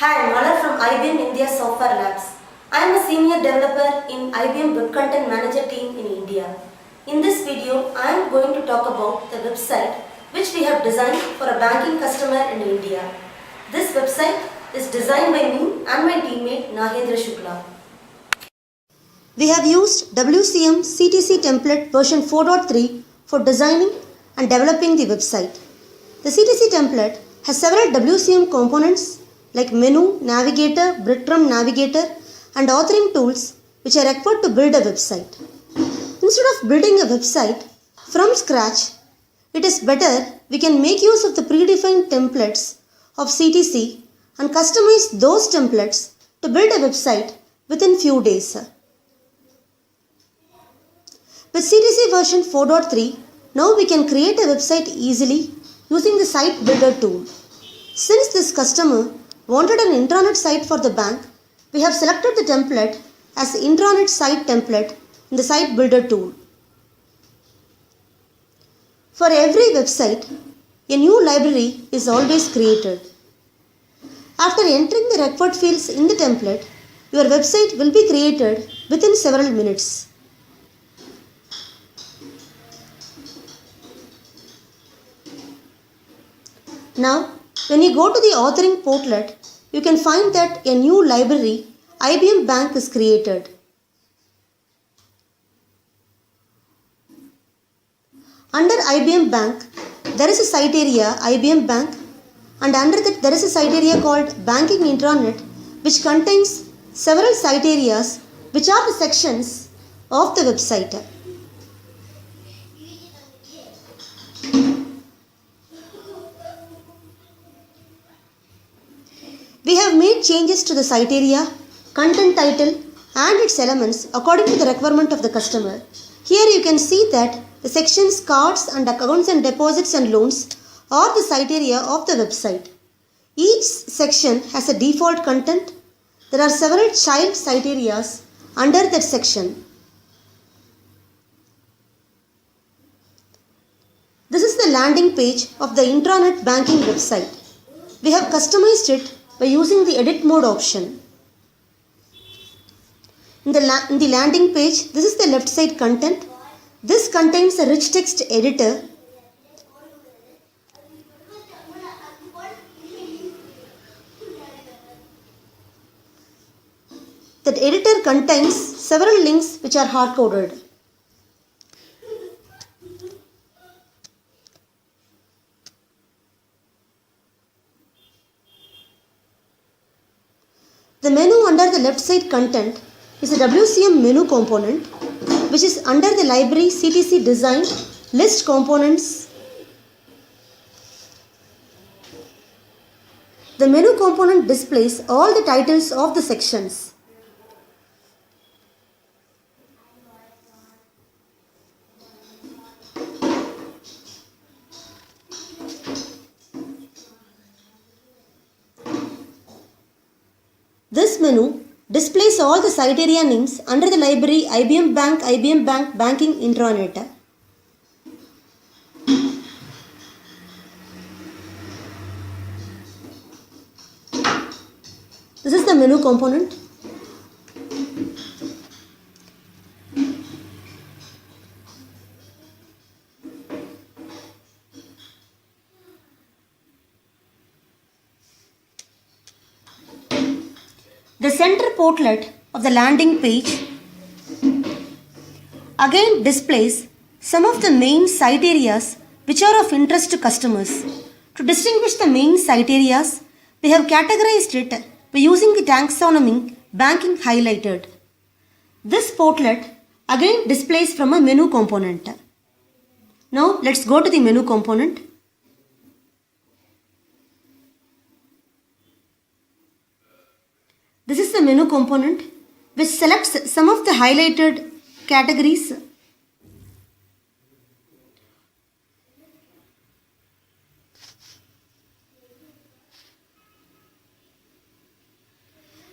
Hi, I'm Mala from IBM India Software Labs. I am a senior developer in IBM Web Content Manager team in India. In this video, I am going to talk about the website which we have designed for a banking customer in India. This website is designed by me and my teammate Nagendra Shukla. We have used WCM CTC template version 4.3 for designing and developing the website. The CTC template has several WCM components like menu, navigator, breadcrumb navigator and authoring tools which are required to build a website. Instead of building a website from scratch, it is better we can make use of the predefined templates of CTC and customize those templates to build a website within few days. With CTC version 4.3, now we can create a website easily using the site builder tool. Since this customer wanted an intranet site for the bank, we have selected the template as intranet site template in the site builder tool. For every website, a new library is always created. After entering the required fields in the template, your website will be created within several minutes. Now, when you go to the authoring portlet, you can find that a new library, IBM Bank, is created. Under IBM Bank, there is a site area IBM Bank, and under that there is a site area called Banking Intranet, which contains several site areas which are the sections of the website. We have made changes to the site area, content title and its elements according to the requirement of the customer. Here you can see that the sections cards and accounts and deposits and loans are the site area of the website. Each section has a default content. There are several child site areas under that section. This is the landing page of the intranet banking website. We have customized it by using the edit mode option. In the landing page, this is the left side content. This contains a rich text editor. That editor contains several links which are hard coded. The menu under the left side content is a WCM menu component which is under the library CTC design list components. The menu component displays all the titles of the sections. This menu displays all the site area names under the library IBM Bank, Banking Intranet. This is the menu component. The center portlet of the landing page again displays some of the main site areas which are of interest to customers. To distinguish the main site areas, we have categorized it by using the taxonomy banking highlighted. This portlet again displays from a menu component. Now let's go to the menu component. This is the menu component which selects some of the highlighted categories.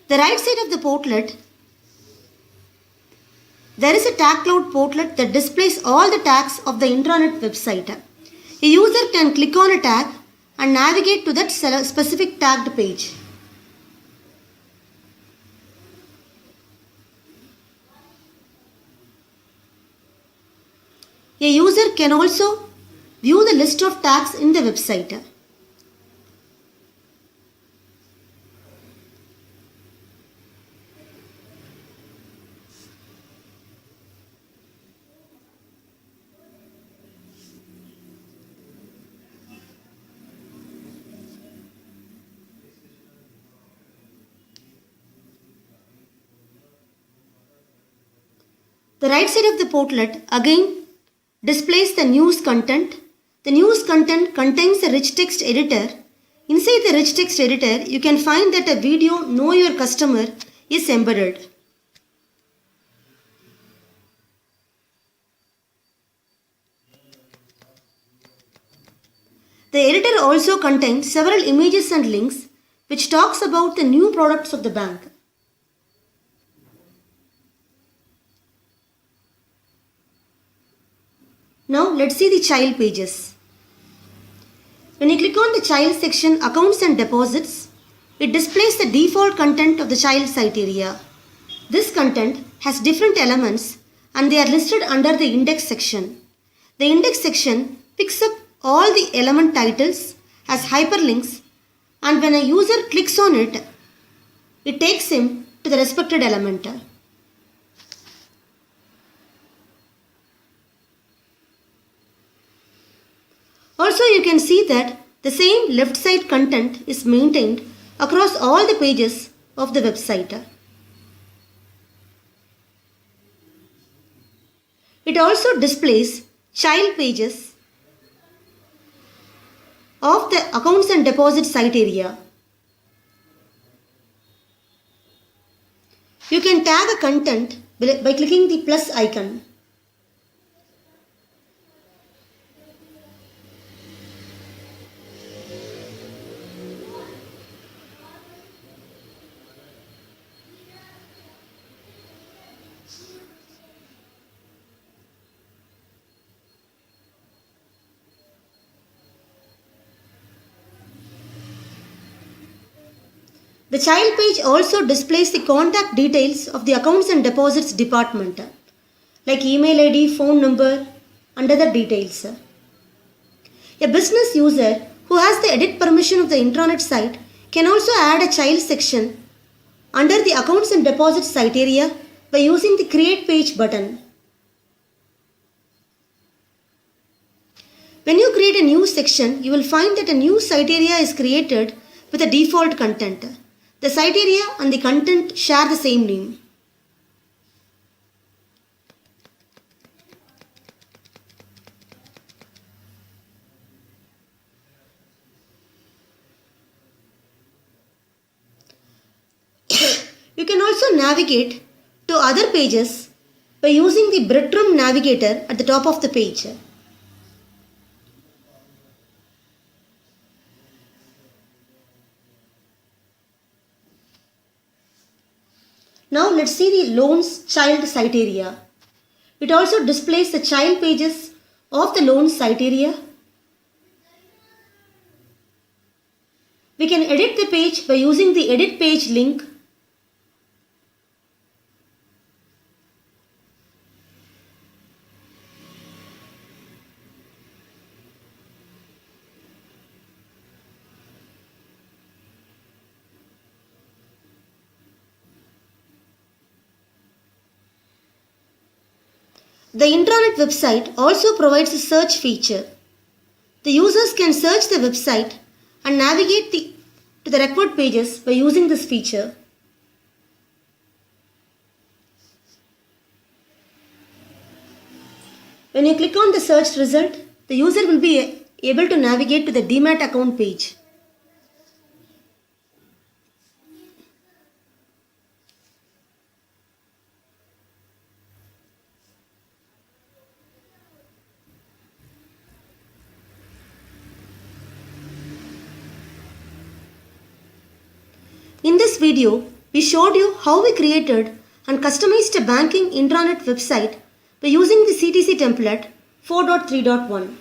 The right side of the portlet, there is a tag cloud portlet that displays all the tags of the intranet website. A user can click on a tag and navigate to that specific tagged page. A user can also view the list of tags in the website. The right side of the portlet again displays the news content. The news content contains a rich text editor. Inside the rich text editor, you can find that a video Know Your Customer is embedded. The editor also contains several images and links which talks about the new products of the bank. Now let's see the child pages. When you click on the child section Accounts and Deposits, it displays the default content of the child site area. This content has different elements and they are listed under the index section. The index section picks up all the element titles as hyperlinks, and when a user clicks on it, it takes him to the respected element. Also, you can see that the same left side content is maintained across all the pages of the website. It also displays child pages of the Accounts and Deposits site area. You can tag a content by clicking the plus icon. The child page also displays the contact details of the Accounts and Deposits department, like email ID, phone number, and other details. A business user who has the edit permission of the intranet site can also add a child section under the Accounts and Deposits site area by using the Create Page button. When you create a new section, you will find that a new site area is created with a default content. The site area and the content share the same name. You can also navigate to other pages by using the breadcrumb navigator at the top of the page. Now let's see the loans child site area. It also displays the child pages of the loans site area. We can edit the page by using the edit page link. The intranet website also provides a search feature. The users can search the website and navigate to the required pages by using this feature. When you click on the search result, the user will be able to navigate to the Demat account page. In this video, we showed you how we created and customized a banking intranet website by using the CTC template 4.3.1.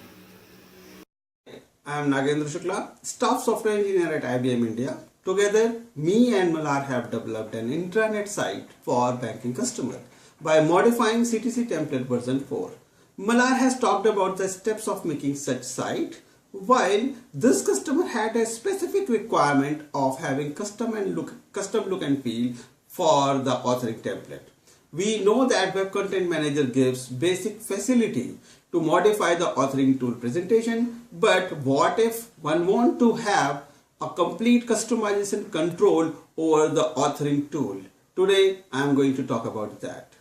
I am Nagendra Shukla, Staff Software Engineer at IBM India. Together, me and Malar have developed an intranet site for banking customer by modifying CTC template version 4. Malar has talked about the steps of making such site, while this customer had a specific requirement of having custom look and feel for the authoring template. We know that Web Content Manager gives basic facility to modify the authoring tool presentation, but what if one want to have a complete customization control over the authoring tool? Today I am going to talk about that.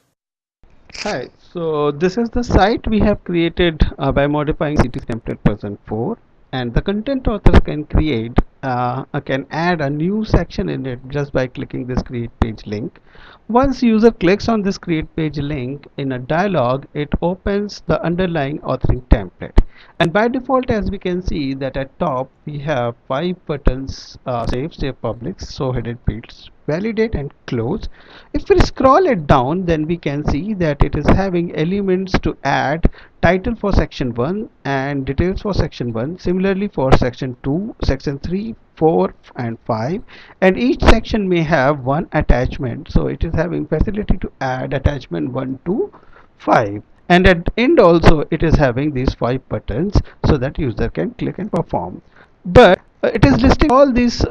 Hi, so this is the site we have created by modifying CTC template version 4, and the content author can add a new section in it just by clicking this create page link. Once user clicks on this create page link in a dialog, it opens the underlying authoring template. And by default, as we can see that at top we have 5 buttons: save public, show hidden fields, validate and close. If we scroll it down, then we can see that it is having elements to add title for section 1 and details for section 1, similarly for section 2, section 3, 4 and 5, and each section may have one attachment, so it is having facility to add attachment 1 to 5, and at end also it is having these 5 buttons so that user can click and perform. But it is listing all these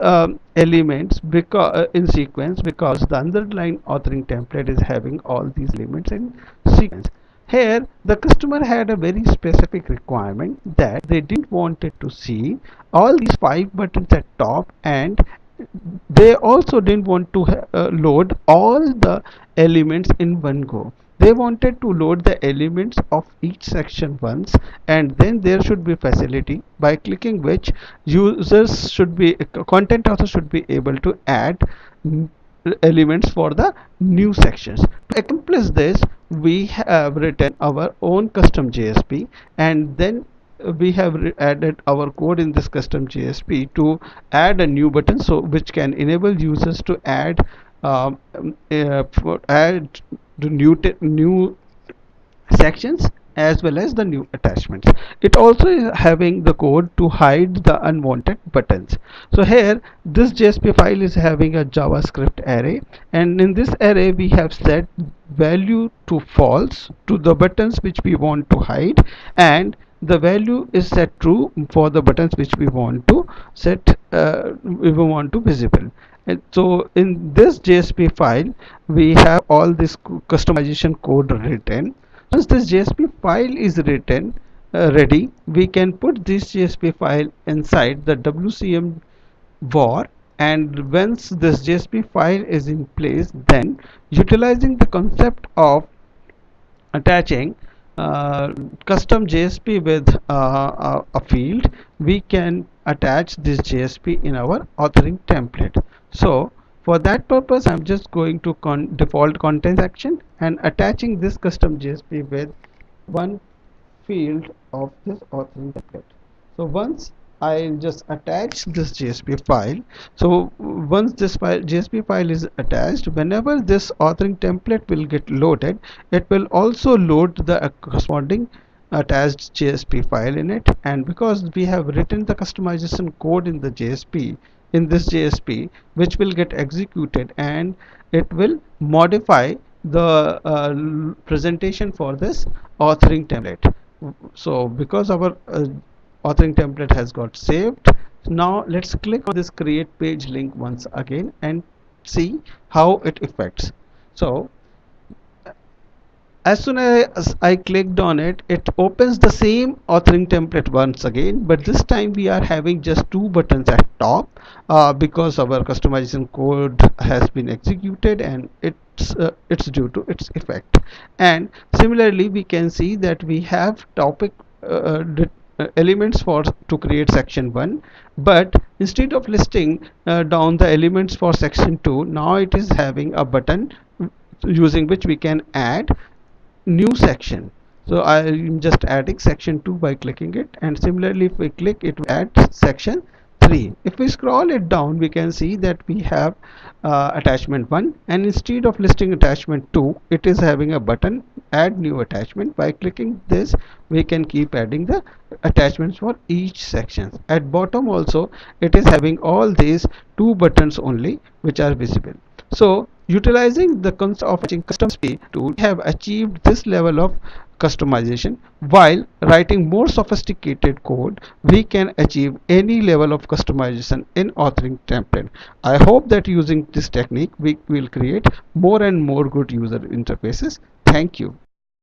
elements because in sequence, because the underlying authoring template is having all these elements in sequence. Here the customer had a very specific requirement that they didn't want it to see all these 5 buttons at top, and they also didn't want to load all the elements in one go. They wanted to load the elements of each section once, and then there should be facility by clicking which users should be content author should be able to add elements for the new sections. To accomplish this, we have written our own custom JSP, and then we have added our code in this custom JSP to add a new button, so which can enable users to add add the new sections as well as the new attachments. It also is having the code to hide the unwanted buttons. So here this JSP file is having a JavaScript array, and in this array we have set value to false to the buttons which we want to hide, and the value is set true for the buttons which we want to visible. And so in this JSP file we have all this customization code written. Once this JSP file is written ready, we can put this JSP file inside the WCM var, and once this JSP file is in place, then utilizing the concept of attaching custom JSP with a field, we can attach this JSP in our authoring template. So for that purpose, I'm just going to default content section and attaching this custom JSP with one field of this authoring template. So once I'll just attach this JSP file. So once this JSP file is attached, whenever this authoring template will get loaded, it will also load the corresponding attached JSP file in it. And because we have written the customization code in the JSP, in this JSP, which will get executed, and it will modify the presentation for this authoring template. So because our authoring template has got saved, now let's click on this create page link once again and see how it affects. So as soon as I clicked on it, it opens the same authoring template once again, but this time we are having just 2 buttons at top because our customization code has been executed and it's due to its effect. And similarly, we can see that we have topic elements for to create section 1, but instead of listing down the elements for section 2, now it is having a button using which we can add new section. So I'm just adding section 2 by clicking it, and similarly if we click it will add section 3. If we scroll it down, we can see that we have attachment 1, and instead of listing attachment 2, it is having a button add new attachment. By clicking this, we can keep adding the attachments for each section. At bottom also it is having all these 2 buttons only which are visible. So utilizing the concept of custom JSP tool, we have achieved this level of customization. While writing more sophisticated code, we can achieve any level of customization in authoring template. I hope that using this technique we will create more and more good user interfaces. Thank you.